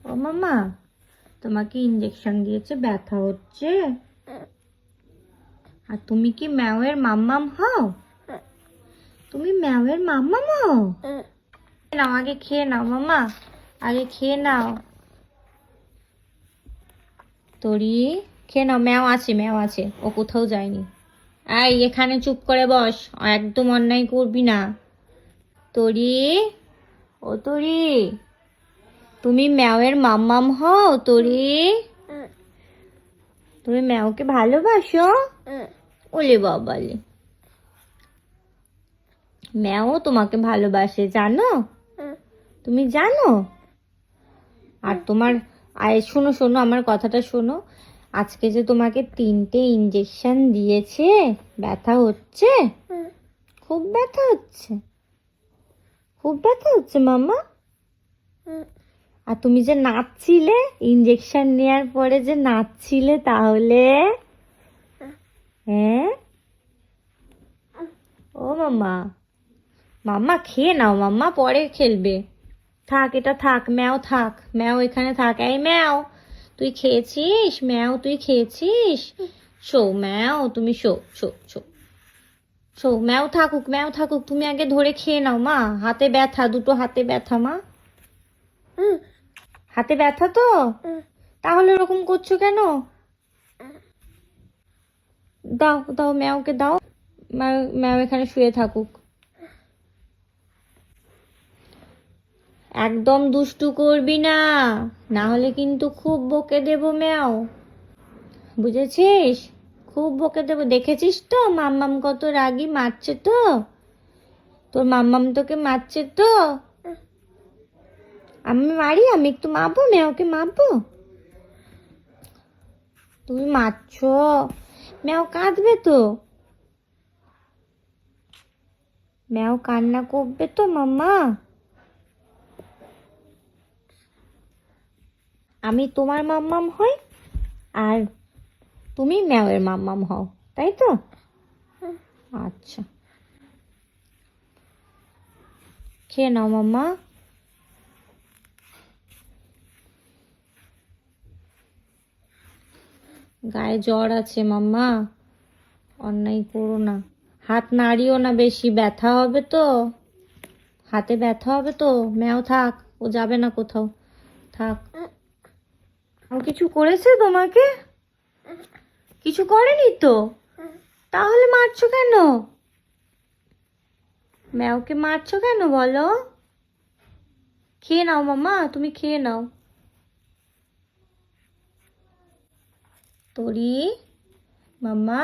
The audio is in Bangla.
ও মামা, তোমাকে ইঞ্জেকশন দিয়েছে, ব্যথা হচ্ছে? আর তুমি কি ম্যাওয়ের মাম্মাম হও? তুমি ম্যাওয়ের মাম্মাম হও? নাও, আগে খেয়ে নাও মামা, আগে খেয়ে নাও। তোরি, খেয়ে নাও। ম্যাও আছে, ম্যাও আছে, ও কোথাও যায়নি। এই এখানে চুপ করে বস, একদম অন্যায় করবি না। তোরি, ও তোরি, তুমি ম্যাওয়ের মাম্মাম হও? তোরি, তুমি ম্যাওকে ভালোবাসো? ওলে বাবালে, ম্যাও তোমাকে ভালোবাসে, জানো? তুমি জানো? আর তোমার, শোনো শোনো, আমার কথাটা শোনো। আজকে যে তোমাকে 3টে ইঞ্জেকশন দিয়েছে, ব্যথা হচ্ছে? খুব ব্যথা হচ্ছে? খুব ব্যথা হচ্ছে মাম্মা? আর তুমি যে নাচছিলে ইঞ্জেকশন নেওয়ার পরে, যে নাচছিলে, তাহলে? হ্যাঁ? ও মাম্মা, মাম্মা খেয়ে নাও, মাম্মা পরে খেলবে। থাক, এটা থাক, ম্যাও থাক, ম্যাও এখানে থাক। এই ম্যাও, তুই খেয়েছিস? ম্যাও, তুই খেয়েছিস? শো ম্যাও, তুমি শো শো শো শো। ম্যাও থাকুক, ম্যাও থাকুক, তুমি আগে ধরে খেয়ে নাও মা। হাতে ব্যথা, দুটো হাতে ব্যথা মা। হাতে ব্যথা তো? তাহলে ওরকম করছো কেন? দাও দাও, ম্যাওকে দাও। ম্যাও, ম্যাও এখানে শুয়ে থাকুক। একদম দুষ্টু করবি না, না হলে কিন্তু খুব বকে দেবো ম্যাও, বুঝেছিস? খুব বকে দেবো। দেখেছিস তো মাম্মাম কত রাগী, মারছে তো? তোর মাম্মাম তোকে মারছে তো? আমি মারি? আমি একটু মারবো, ম্যাওকে মারবো? তুমি মারছো, ম্যাও কাঁদবে তো। ম্যাও কান্না করবে তো মাম্মা। আমি তোমার মাম্মাম হই, আর তুমি ম্যাওয়ের মাম্মাম হও, তাই তো? আচ্ছা, খেয়ে নাও মাম্মা। গায়ে জ্বর আছে মাম্মা, অন্যায় করো না। হাত নাড়িও না বেশি, ব্যথা হবে তো। হাতে ব্যথা হবে তো। ম্যাও থাক, ও যাবে না কোথাও, থাক। ও কিছু করেছে তোমাকে? কিছু করেনি তো? তাহলে মারছো কেন? ম্যাওকে মারছো কেন বলো? খেয়ে নাও মাম্মা, তুমি খেয়ে নাও। তোরি, মাম্মা।